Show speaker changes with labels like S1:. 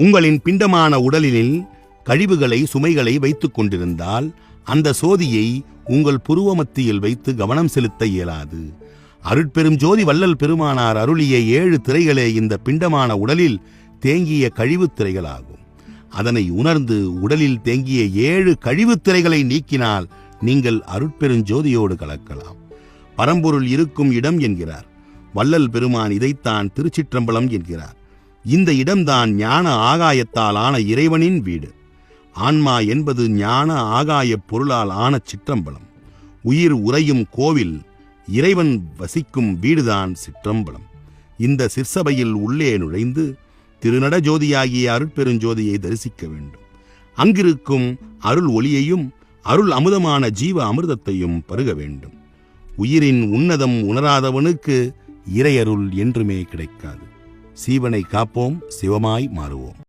S1: உங்களின் பிண்டமான உடலில் கழிவுகளை சுமைகளை வைத்துக் கொண்டிருந்தால் அந்த சோதியை உங்கள் புருவ மத்தியில் வைத்து கவனம் செலுத்த இயலாது. அருட்பெரும் ஜோதி வள்ளல் பெருமானார் அருளிய 7 திரைகளே இந்த பிண்டமான உடலில் தேங்கிய கழிவுத் திரைகளாகும். அதனை உணர்ந்து உடலில் தேங்கிய 7 கழிவுத் திரைகளை நீக்கினால் நீங்கள் அருட்பெருஞ்சோதியோடு கலக்கலாம். பரம்பொருள் இருக்கும் இடம் என்கிறார் வள்ளல் பெருமான். இதைத்தான் திருச்சிற்றம்பலம் என்கிறார். இந்த இடம்தான் ஞான ஆகாயத்தால் ஆன இறைவனின் வீடு. ஆன்மா என்பது ஞான ஆகாய பொருளால் ஆன சிற்றம்பலம். உயிர் உறையும் கோவில், இறைவன் வசிக்கும் வீடுதான் சிற்றம்பலம். இந்த சிற்சபையில் உள்ளே நுழைந்து திருநட ஜோதியாகிய அருட்பெருஞ்சோதியை தரிசிக்க வேண்டும். அங்கிருக்கும் அருள் ஒளியையும் அருள் அமுதமான ஜீவ அமிர்தத்தையும் பருக வேண்டும். உயிரின் உன்னதம் உணராதவனுக்கு இறையருள் என்றுமே கிடைக்காது. சீவனை காப்போம், சிவமாய் மாறுவோம்.